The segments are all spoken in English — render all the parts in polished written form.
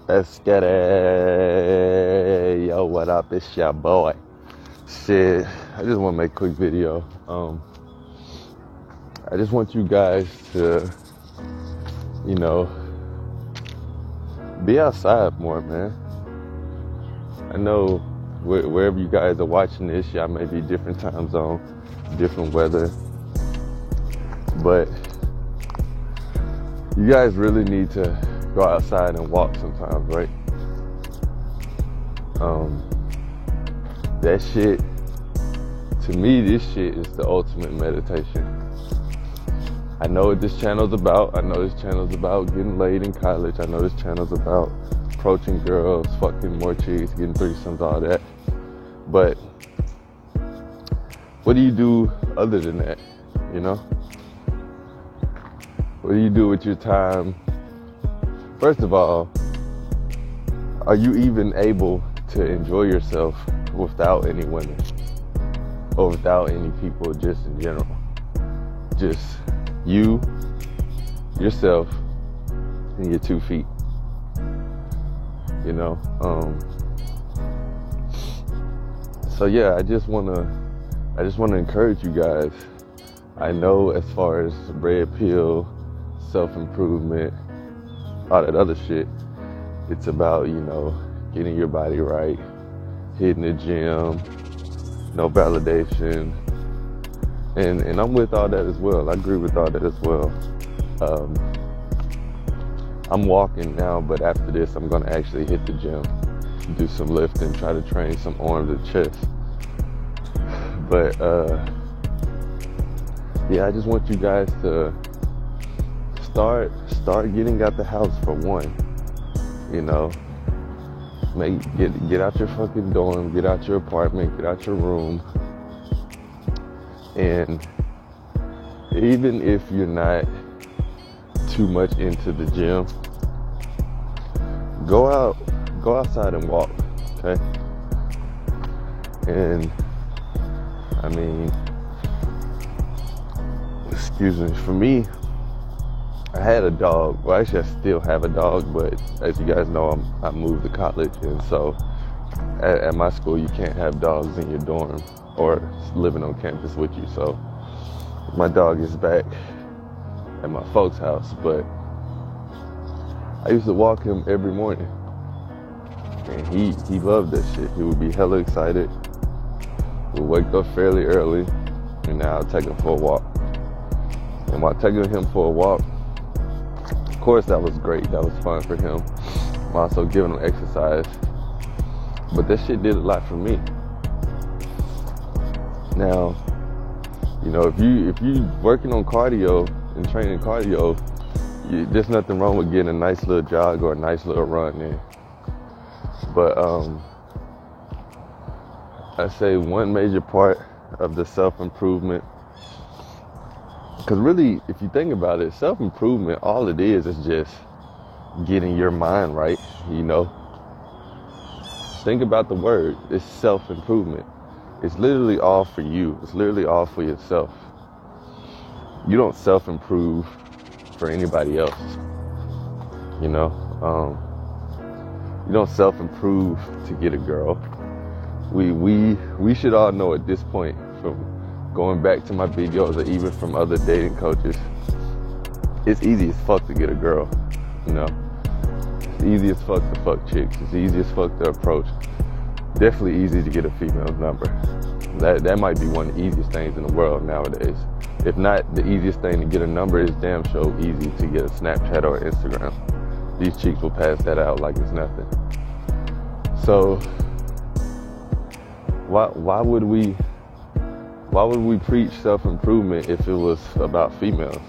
Let's get it. Yo, what up? It's your boy. Shit, I just want to make a quick video. I just want you guys to, be outside more, man. I know wherever you guys are watching this, y'all may be different time zone, different weather, but you guys really need to go outside and walk sometimes, right? That shit, to me, this shit is the ultimate meditation. I know what this channel's about. I know this channel's about getting laid in college. I know this channel's about approaching girls, fucking more chicks, getting threesomes, all that. But what do you do other than that, What do you do with your time? First of all, are you even able to enjoy yourself without any women or without any people, just in general? Just you, yourself, and your 2 feet. So yeah, I just wanna encourage you guys. I know as far as red pill, self-improvement, all that other shit, it's about, getting your body right, hitting the gym, no validation. And I'm with all that as well. I agree with all that as well. I'm walking now, but after this, I'm going to actually hit the gym, do some lifting, try to train some arms and chest. But, yeah, I just want you guys to start getting out the house for one, get out your fucking dorm, get out your apartment, get out your room. And even if you're not too much into the gym, go outside and walk, okay? And I mean, excuse me, for me, I had a dog. Well, actually, I still have a dog, but as you guys know, I moved to college, and so at my school, you can't have dogs in your dorm or living on campus with you. So my dog is back at my folks' house, but I used to walk him every morning, and he loved that shit. He would be hella excited. We'd wake up fairly early, and now I'll take him for a walk. And while taking him for a walk, of course, that was great. That was fun for him. I'm also giving him exercise. But that shit did a lot for me. Now, if you working on cardio and training cardio, there's nothing wrong with getting a nice little jog or a nice little run in. But I say one major part of the self-improvement, because really, if you think about it, self-improvement, all it is just getting your mind right, Think about the word. It's self-improvement. It's literally all for you. It's literally all for yourself. You don't self-improve for anybody else. You don't self-improve to get a girl. We should all know at this point, from going back to my videos or even from other dating coaches, it's easy as fuck to get a girl, It's easy as fuck to fuck chicks. It's easy as fuck to approach. Definitely easy to get a female's number. That might be one of the easiest things in the world nowadays. If not the easiest thing to get a number, is damn sure easy to get a Snapchat or Instagram. These chicks will pass that out like it's nothing. So why would we preach self-improvement if it was about females,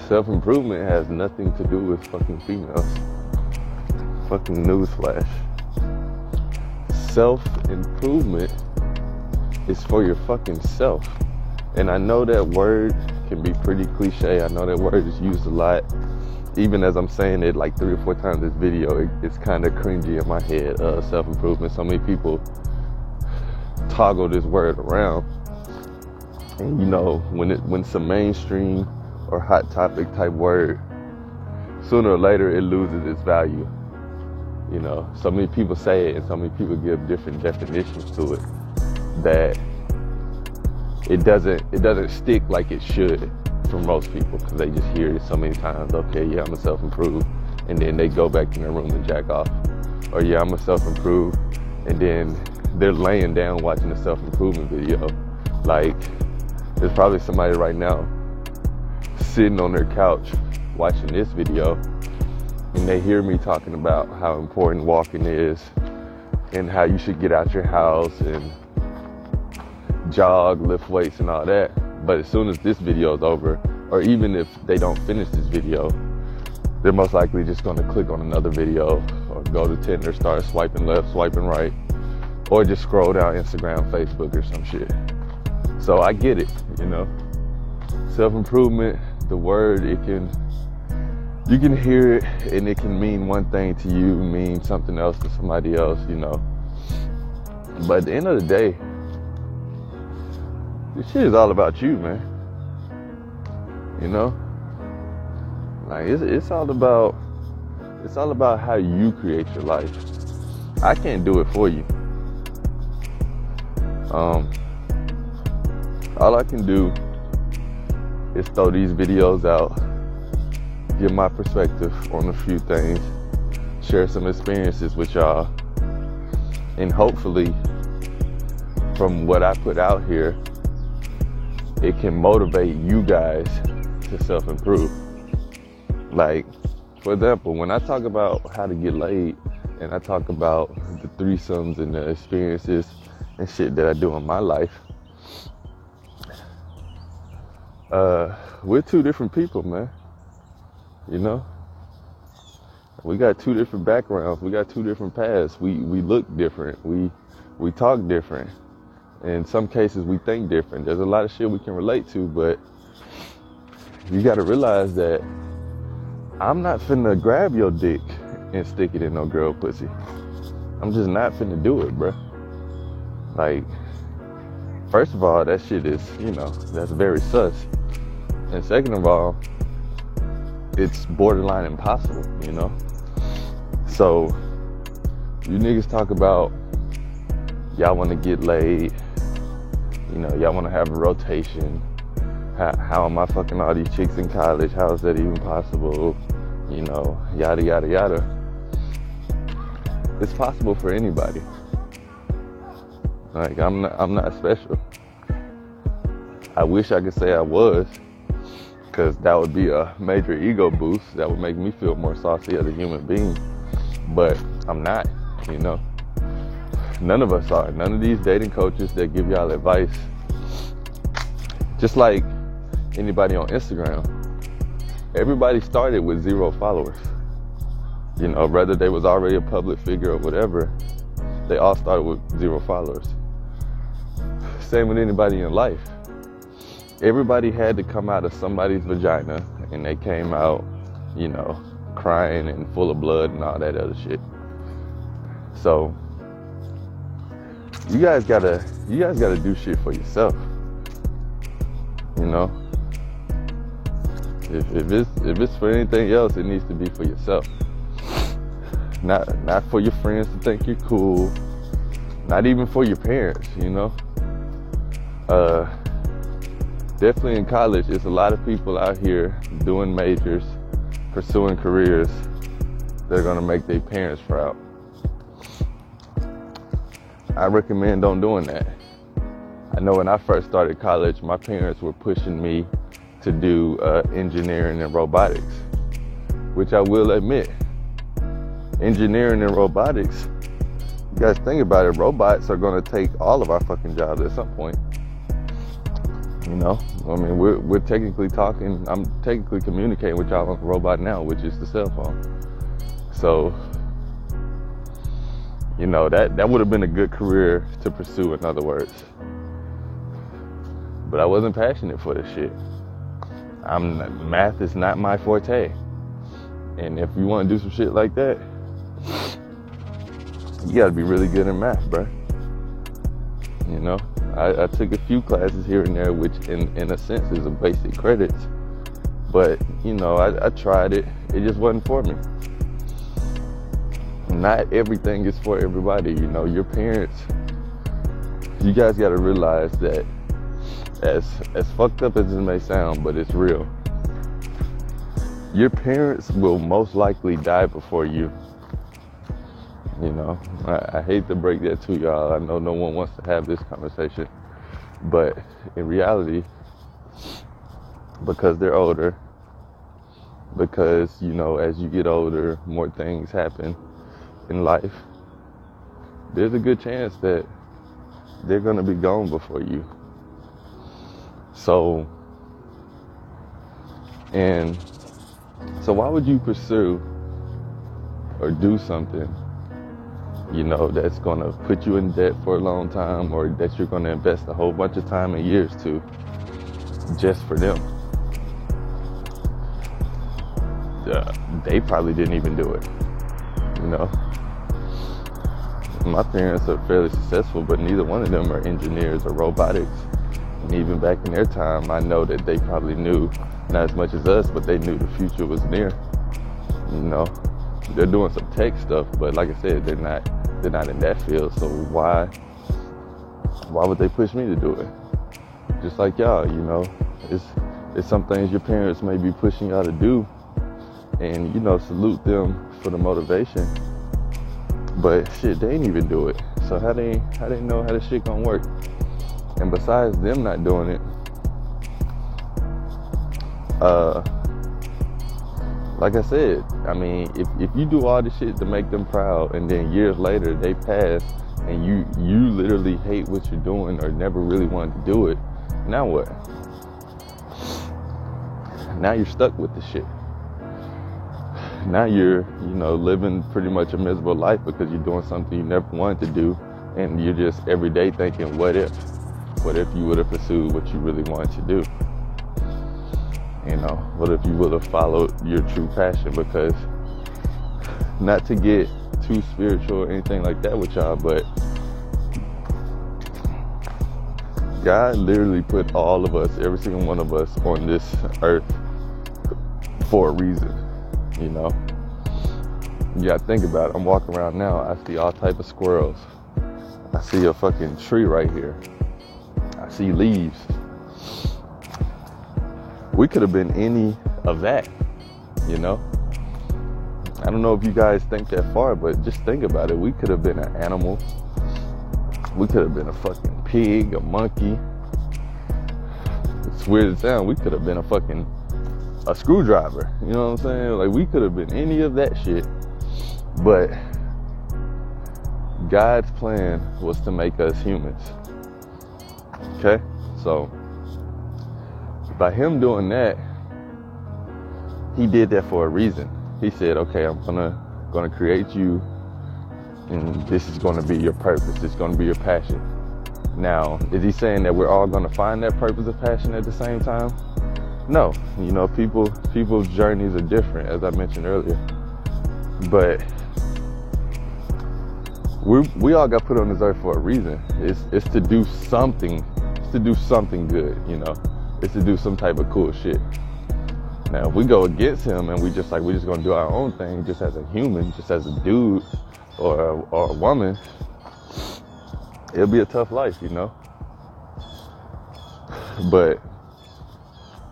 Self-improvement has nothing to do with fucking females. Fucking newsflash. Self-improvement is for your fucking self. And I know that word can be pretty cliche. I know that word is used a lot. Even as I'm saying it like 3 or 4 times this video, it's kind of cringy in my head, self-improvement. So many people toggle this word around. And when it's a mainstream or hot topic type word, sooner or later it loses its value. You know, so many people say it and so many people give different definitions to it that it doesn't stick like it should for most people, because they just hear it so many times. Okay, yeah, I'm a self-improve, and then they go back in their room and jack off. Or yeah, I'm a self-improve, and then they're laying down watching a self-improvement video. Like, there's probably somebody right now sitting on their couch watching this video, and they hear me talking about how important walking is and how you should get out your house and jog, lift weights and all that. But as soon as this video is over, or even if they don't finish this video, they're most likely just going to click on another video or go to Tinder, start swiping left, swiping right, or just scroll down Instagram, Facebook or some shit. So I get it, you know. Self-improvement, the word, you can hear it and it can mean one thing to you, mean something else to somebody else, you know. But at the end of the day, this shit is all about you, man. You know? Like, it's all about how you create your life. I can't do it for you. All I can do is throw these videos out, give my perspective on a few things, share some experiences with y'all, and hopefully from what I put out here, it can motivate you guys to self-improve. Like, for example, when I talk about how to get laid and I talk about the threesomes and the experiences and shit that I do in my life, we're two different people, man. You know? We got two different backgrounds. We got two different paths. We look different. We talk different. In some cases, we think different. There's a lot of shit we can relate to, but you got to realize that I'm not finna grab your dick and stick it in no girl pussy. I'm just not finna do it, bruh. Like, first of all, that shit is, you know, that's very sus. And second of all, it's borderline impossible, you know? So, you niggas talk about y'all want to get laid, you know, y'all want to have a rotation. How am I fucking all these chicks in college? How is that even possible? You know, yada, yada, yada. It's possible for anybody. Like, I'm not special. I wish I could say I was, because that would be a major ego boost. That would make me feel more saucy as a human being. But I'm not, you know. None of us are. None of these dating coaches that give y'all advice. Just like anybody on Instagram, everybody started with 0 followers. You know, whether they was already a public figure or whatever, they all started with 0 followers. Same with anybody in life. Everybody had to come out of somebody's vagina, and they came out, you know, crying and full of blood and all that other shit. So you guys gotta do shit for yourself. You know, if it's for anything else, it needs to be for yourself. Not for your friends to think you're cool. Not even for your parents. You know. Definitely in college, there's a lot of people out here doing majors, pursuing careers that are gonna make their parents proud. I recommend on doing that. I know when I first started college, my parents were pushing me to do engineering and robotics, which I will admit, engineering and robotics, you guys think about it, robots are going to take all of our fucking jobs at some point. You know, I mean, we're technically talking, I'm technically communicating with y'all on a robot now, which is the cell phone. So, you know, that would have been a good career to pursue, in other words. But I wasn't passionate for this shit. Math is not my forte. And if you want to do some shit like that, you gotta be really good in math, bro. You know, I took a few classes here and there, which in a sense is a basic credits. But, you know, I tried it it just wasn't for me. Not everything is for everybody. You know, your parents, you guys got to realize that as fucked up as it may sound, but it's real. Your parents will most likely die before you. You know, I hate to break that to y'all. I know no one wants to have this conversation, but in reality, because they're older, because, you know, as you get older, more things happen in life, there's a good chance that they're going to be gone before you. So why would you pursue or do something, you know, that's going to put you in debt for a long time, or that you're going to invest a whole bunch of time and years to, just for them? They probably didn't even do it, you know. My parents are fairly successful, but neither one of them are engineers or robotics. And even back in their time, I know that they probably knew, not as much as us, but they knew the future was near. You know, they're doing some tech stuff, but like I said, they're not in that field. So why would they push me to do it? Just like y'all, you know, it's some things your parents may be pushing y'all to do, and, you know, salute them for the motivation. But shit, they ain't even do it. So how they know how this shit gonna work? And besides them not doing it, like I said, I mean, if you do all this shit to make them proud, and then years later they pass, and you literally hate what you're doing or never really wanted to do it, now what? Now you're stuck with the shit. Now you're, you know, living pretty much a miserable life because you're doing something you never wanted to do, and you're just every day thinking, what if you would have pursued what you really wanted to do? You know, what if you would have followed your true passion? Because, not to get too spiritual or anything like that with y'all, but God literally put all of us, every single one of us, on this earth for a reason. You know, you gotta think about it. I'm walking around now, I see all type of squirrels. I see a fucking tree right here. I see leaves. We could have been any of that, you know? I don't know if you guys think that far, but just think about it. We could have been an animal. We could have been a fucking pig, a monkey. It's weird to sound. We could have been a screwdriver, you know what I'm saying? Like, we could have been any of that shit, but God's plan was to make us humans. Okay? So, by him doing that, he did that for a reason. He said, okay, I'm gonna create you, and this is gonna be your purpose. It's gonna be your passion. Now, is he saying that we're all gonna find that purpose of passion at the same time? No, you know, people's journeys are different, as I mentioned earlier. But we all got put on this earth for a reason. It's to do something. It's to do something good, you know. It's to do some type of cool shit. Now, if we go against him and we're just gonna do our own thing, just as a human, just as a dude or a woman, it'll be a tough life, you know. But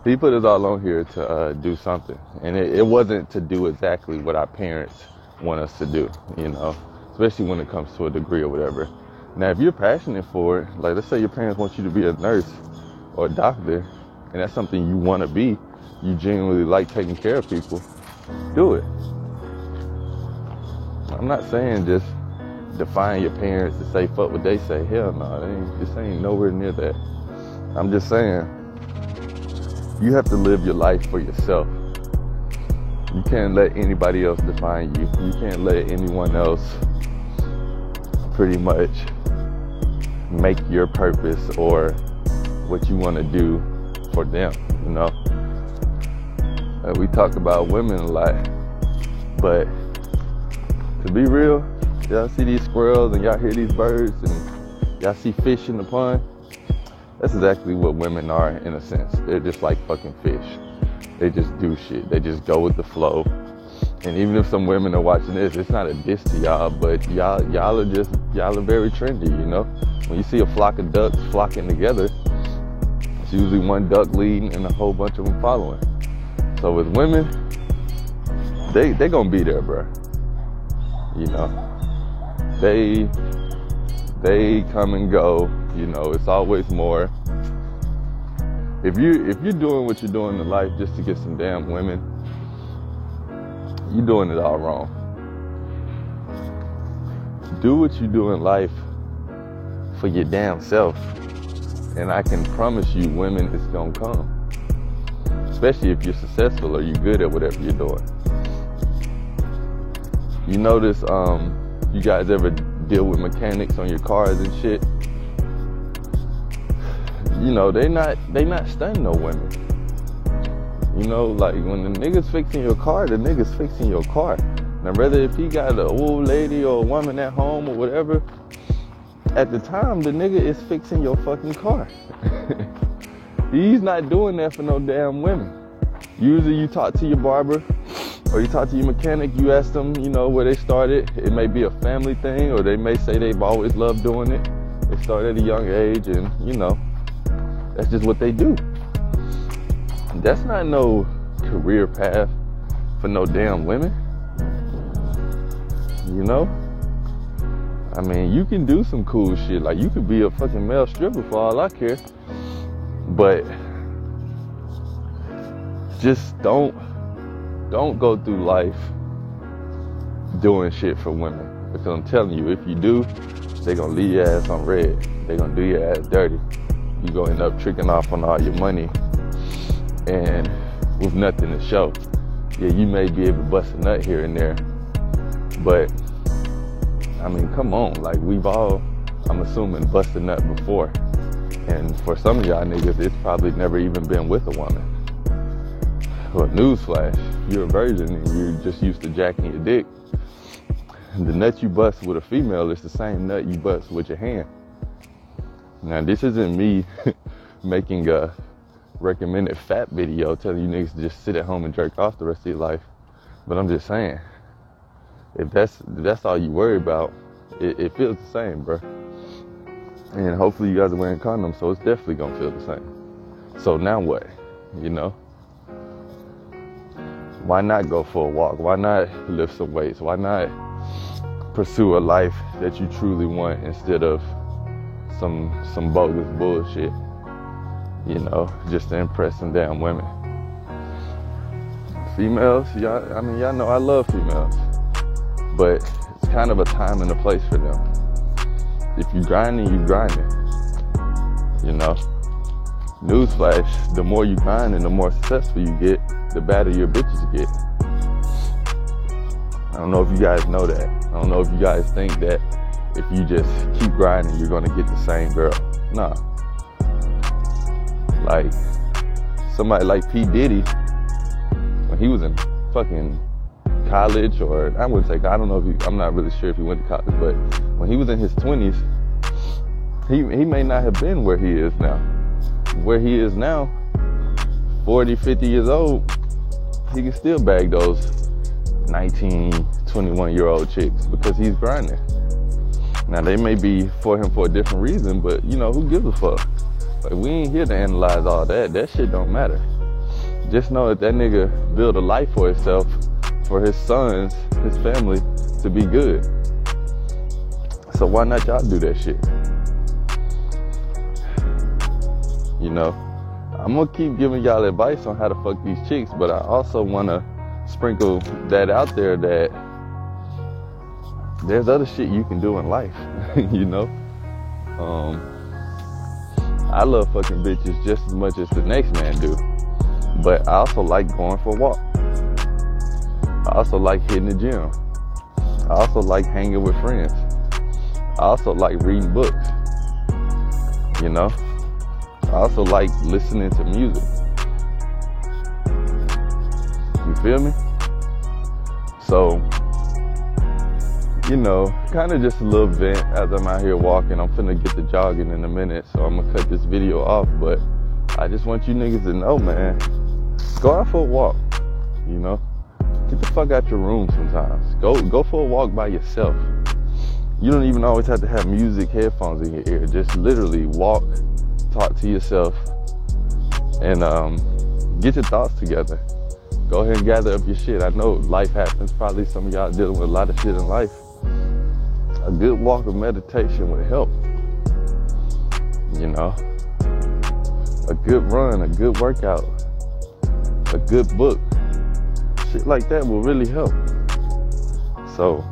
he put us all on here to do something. And it wasn't to do exactly what our parents want us to do, you know, especially when it comes to a degree or whatever. Now, if you're passionate for it, like let's say your parents want you to be a nurse or a doctor, and that's something you want to be, you genuinely like taking care of people, do it. I'm not saying just define your parents to say fuck what they say. Hell no, this ain't nowhere near that. I'm just saying, you have to live your life for yourself. You can't let anybody else define you. You can't let anyone else pretty much make your purpose or what you want to do for them, you know. We talk about women a lot, but to be real, y'all see these squirrels and y'all hear these birds and y'all see fish in the pond. That's exactly what women are, in a sense. They're just like fucking fish. They just do shit. They just go with the flow. And even if some women are watching this, it's not a diss to y'all, but y'all are very trendy, you know? When you see a flock of ducks flocking together, it's usually one duck leading and a whole bunch of them following. So with women, they gonna be there, bro. You know, they come and go. You know, it's always more. If you're doing what you're doing in life just to get some damn women, you're doing it all wrong. Do what you do in life for your damn self, and I can promise you, women is gonna come. Especially if you're successful or you're good at whatever you're doing. You notice, you guys ever deal with mechanics on your cars and shit? You know, they not stunning no women. You know, like when the nigga's fixing your car, the nigga's fixing your car. Now, whether if he got an old lady or a woman at home or whatever, at the time, the nigga is fixing your fucking car. He's not doing that for no damn women. Usually you talk to your barber or you talk to your mechanic, you ask them, you know, where they started. It may be a family thing, or they may say they've always loved doing it. They started at a young age, and, you know, that's just what they do. That's not no career path for no damn women. You know? I mean, you can do some cool shit. Like, you could be a fucking male stripper for all I care. But just don't go through life doing shit for women. Because I'm telling you, if you do, they're going to leave your ass on red. They're going to do your ass dirty. You're going to end up tricking off on all your money and with nothing to show. Yeah, you may be able to bust a nut here and there, but I mean, come on, like we've all, I'm assuming, busted a nut before. And for some of y'all niggas, it's probably never even been with a woman. Well, newsflash, you're a virgin and you're just used to jacking your dick. The nut you bust with a female is the same nut you bust with your hand. Now, this isn't me making a recommended fat video telling you niggas to just sit at home and jerk off the rest of your life. But I'm just saying, if that's all you worry about, it feels the same, bro. And hopefully you guys are wearing condoms, so it's definitely gonna feel the same. So now what? You know? Why not go for a walk? Why not lift some weights? Why not pursue a life that you truly want instead of some bogus bullshit? You know, just to impress some damn women. Females, y'all know I love females. But it's kind of a time and a place for them. If you grinding, you grinding. You know? Newsflash, the more you grind and the more successful you get, the better your bitches get. I don't know if you guys know that. I don't know if you guys think that if you just keep grinding, you're gonna get the same girl. Nah. Like, somebody like P. Diddy, when he was in fucking college, or I wouldn't say, I don't know if I'm not really sure if he went to college, but when he was in his 20s, he may not have been where he is now. Where he is now, 40, 50 years old, he can still bag those 19, 21-year-old chicks because he's grinding. Now, they may be for him for a different reason, but, you know, who gives a fuck? Like, we ain't here to analyze all that. That shit don't matter. Just know that nigga built a life for himself, for his sons, his family, to be good. So why not y'all do that shit? You know, I'm gonna keep giving y'all advice on how to fuck these chicks, but I also wanna sprinkle that out there that there's other shit you can do in life, you know? I love fucking bitches just as much as the next man do, but I also like going for a walk. I also like hitting the gym. I also like hanging with friends. I also like reading books, you know? I also like listening to music. You feel me? So, you know, kind of just a little vent as I'm out here walking. I'm finna get to jogging in a minute, so I'm gonna cut this video off, but I just want you niggas to know, man, go out for a walk, you know? Get the fuck out your room sometimes. Go for a walk by yourself. You don't even always have to have music, headphones in your ear. Just literally walk, talk to yourself, and get your thoughts together. Go ahead and gather up your shit. I know life happens. Probably some of y'all dealing with a lot of shit in life. A good walk of meditation would help. You know, a good run, a good workout, a good book, shit like that will really help. So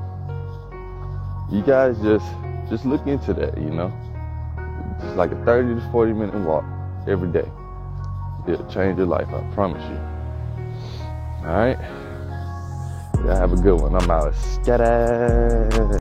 you guys just look into that, you know. Just like a 30 to 40 minute walk every day. It'll change your life, I promise you. All right, y'all have a good one. I'm out. Scatter.